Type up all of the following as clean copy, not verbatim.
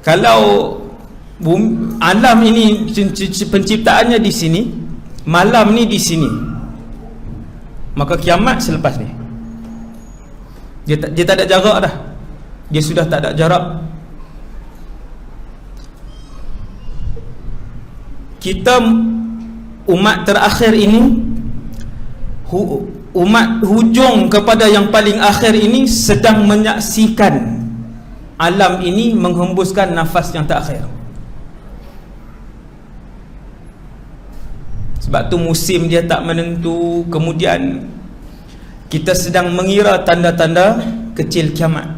Kalau alam ini penciptaannya di sini, malam ni di sini, maka kiamat selepas ni. Dia tak ada jarak dah. Dia sudah tak ada jarak. Kita umat terakhir ini, umat hujung kepada yang paling akhir ini, sedang menyaksikan alam ini menghembuskan nafas yang terakhir. Sebab tu musim dia tak menentu. Kemudian kita sedang mengira tanda-tanda kecil kiamat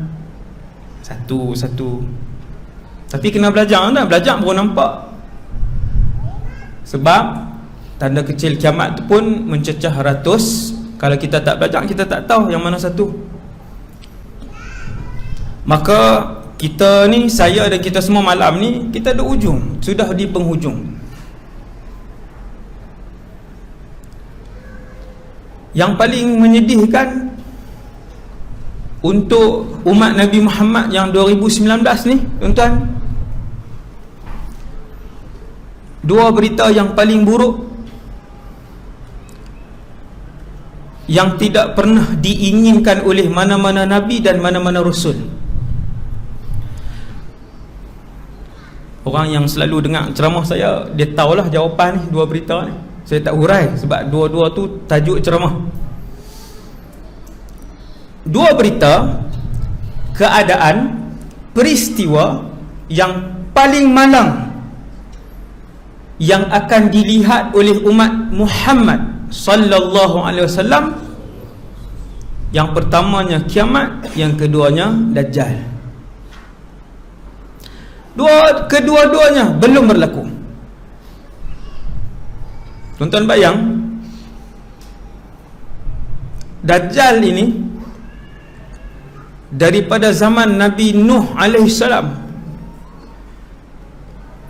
satu-satu. Tapi kena belajar dah. Belajar baru nampak. Sebab tanda kecil kiamat tu pun mencecah ratus. Kalau kita tak belajar, kita tak tahu yang mana satu. Maka kita ni, saya dan kita semua malam ni, kita ada ujung. Sudah di penghujung. Yang paling menyedihkan untuk umat Nabi Muhammad yang 2019 ni, tuan-tuan, dua berita yang paling buruk yang tidak pernah diinginkan oleh mana-mana Nabi dan mana-mana Rasul. Orang yang selalu dengar ceramah saya, dia tahulah jawapan ni, dua berita ni. Saya tak hurai sebab dua-dua tu tajuk ceramah. Dua berita, keadaan, peristiwa yang paling malang yang akan dilihat oleh umat Muhammad sallallahu alaihi wasallam. Yang pertamanya kiamat, yang keduanya Dajjal. Kedua-duanya belum berlaku. Tuan-tuan bayang, Dajjal ini daripada zaman Nabi Nuh AS,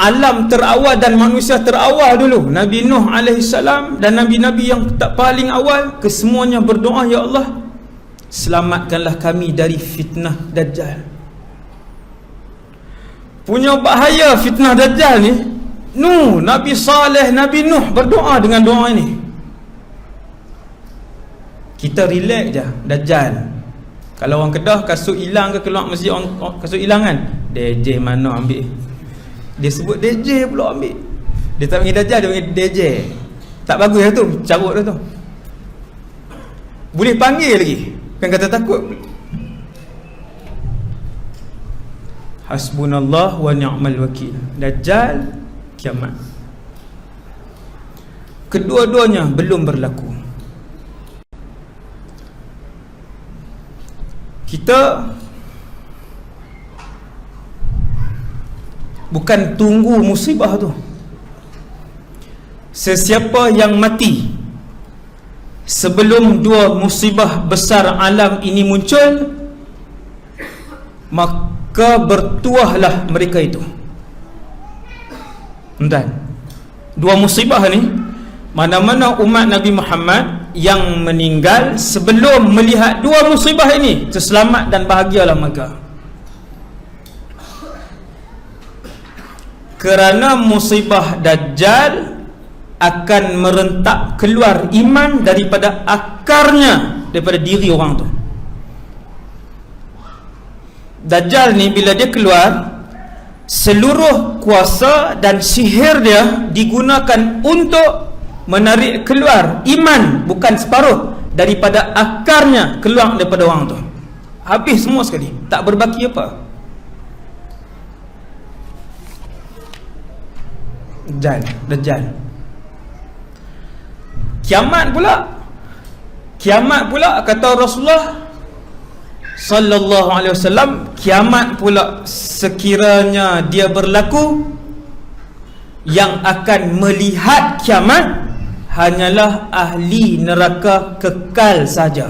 alam terawal dan manusia terawal dulu, Nabi Nuh AS dan Nabi-Nabi yang tak paling awal, kesemuanya berdoa, ya Allah, selamatkanlah kami dari fitnah Dajjal. Punya bahaya fitnah Dajjal ni. Nabi Saleh, Nabi Nuh berdoa dengan doa ini. Kita relax je. Dajjal, kalau orang Kedah kasut hilang ke keluar masjid, orang kasut hilang kan, DJ mana ambil. Dia sebut DJ pula ambil. Dia tak panggil Dajjal, dia panggil DJ. Tak bagus lah tu, carut dah tu. Boleh panggil lagi, kan kata takut. Hasbunallah wa ni'mal wakil. Dajjal, kiamat. Kedua-duanya belum berlaku. Kita bukan tunggu musibah tu. Sesiapa yang mati sebelum dua musibah besar alam ini muncul, maka bertuahlah mereka itu. Entah, dua musibah ni, mana-mana umat Nabi Muhammad yang meninggal sebelum melihat dua musibah ini, terselamat dan bahagialah mereka. Kerana musibah Dajjal akan merentak keluar iman daripada akarnya, daripada diri orang tu. Dajjal ni bila dia keluar, seluruh kuasa dan sihir dia digunakan untuk menarik keluar iman, bukan separuh, daripada akarnya keluar daripada orang tu. Habis semua sekali, tak berbaki apa. Dajjal. Kiamat pula kata Rasulullah sallallahu alaihi wasallam, kiamat pula sekiranya dia berlaku, yang akan melihat kiamat hanyalah ahli neraka kekal saja.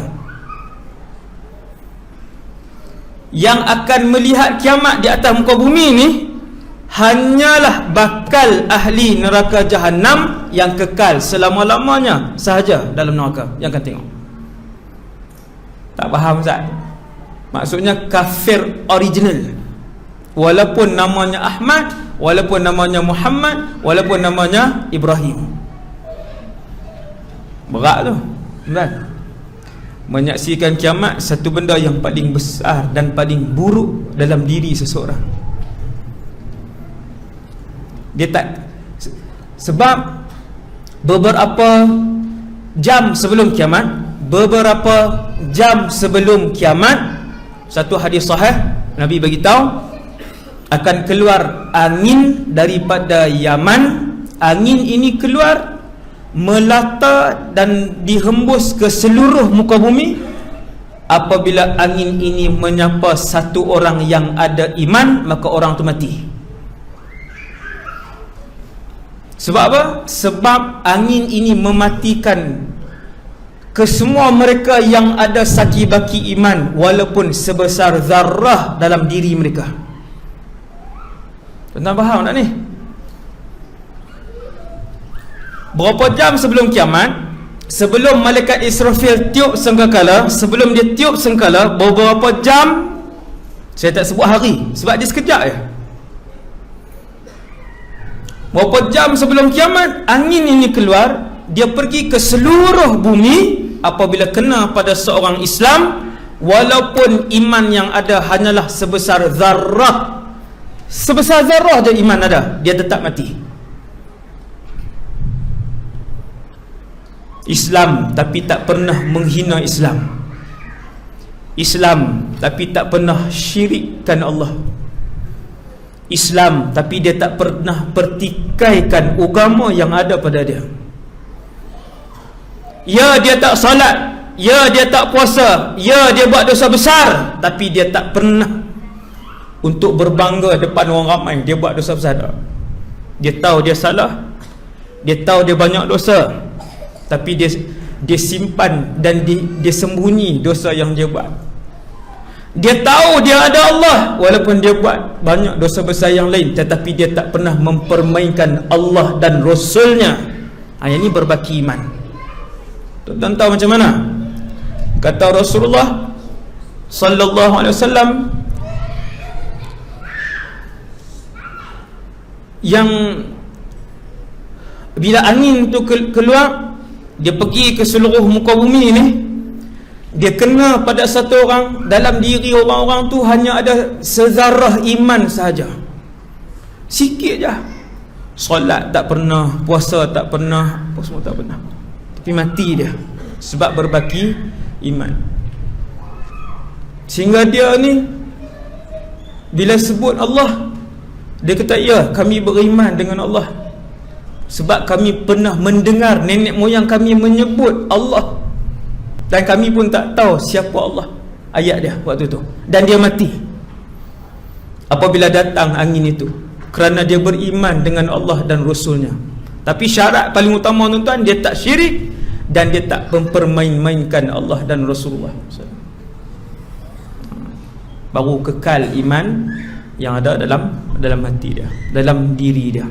Yang akan melihat kiamat di atas muka bumi ni hanyalah bakal ahli neraka Jahannam yang kekal selama-lamanya sahaja dalam neraka yang akan tengok. Tak faham Ustaz? Maksudnya kafir original. walaupun namanya Ahmad, walaupun namanya Muhammad, walaupun namanya Ibrahim. Berat tu, kan? Menyaksikan kiamat satu benda yang paling besar dan paling buruk dalam diri seseorang. Dia tak, sebab beberapa jam sebelum kiamat, satu hadis sahih Nabi bagi tahu akan keluar angin daripada Yaman. Angin ini keluar melata dan dihembus ke seluruh muka bumi. Apabila angin ini menyapa satu orang yang ada iman, maka orang itu mati. Sebab apa? Sebab angin ini mematikan kesemua mereka yang ada saki-baki iman, walaupun sebesar zarrah dalam diri mereka. Tuan-tuan faham tak ni? Berapa jam sebelum kiamat, sebelum malaikat Israfil tiup sangkakala, sebelum dia tiup sangkakala, beberapa jam, saya tak sebut hari sebab dia sekejap je, berapa jam sebelum kiamat, angin ini keluar, dia pergi ke seluruh bumi. Apabila kena pada seorang Islam, walaupun iman yang ada hanyalah sebesar zarrah, sebesar zarrah je iman ada, dia tetap mati. Islam tapi tak pernah menghina Islam, Islam tapi tak pernah syirikkan Allah, Islam tapi dia tak pernah pertikaikan agama yang ada pada dia. Ya, dia tak salat, ya dia tak puasa, ya dia buat dosa besar, tapi dia tak pernah untuk berbangga depan orang ramai dia buat dosa besar. Dia tahu dia salah, dia tahu dia banyak dosa, tapi dia simpan dan dia sembunyi dosa yang dia buat. Dia tahu dia ada Allah, walaupun dia buat banyak dosa besar yang lain, tetapi dia tak pernah mempermainkan Allah dan Rasulnya. Yang ini berbaki iman. Tuan-tuan tahu macam mana? Kata Rasulullah sallallahu alaihi wasallam, yang bila angin tu keluar, dia pergi ke seluruh muka bumi ni, dia kena pada satu orang, dalam diri orang-orang tu hanya ada sezarah iman sahaja, sikit je. Solat tak pernah, puasa tak pernah, apa semua tak pernah, tapi mati dia sebab berbaki iman. Sehingga dia ni bila sebut Allah, dia kata, ya, kami beriman dengan Allah sebab kami pernah mendengar nenek moyang kami menyebut Allah, dan kami pun tak tahu siapa Allah. Ayat dia waktu tu. Dan dia mati apabila datang angin itu, kerana dia beriman dengan Allah dan Rasulnya. Tapi syarat paling utama, tuan-tuan, dia tak syirik dan dia tak mempermain-mainkan Allah dan Rasulullah. Baru kekal iman yang ada dalam hati dia, dalam diri dia.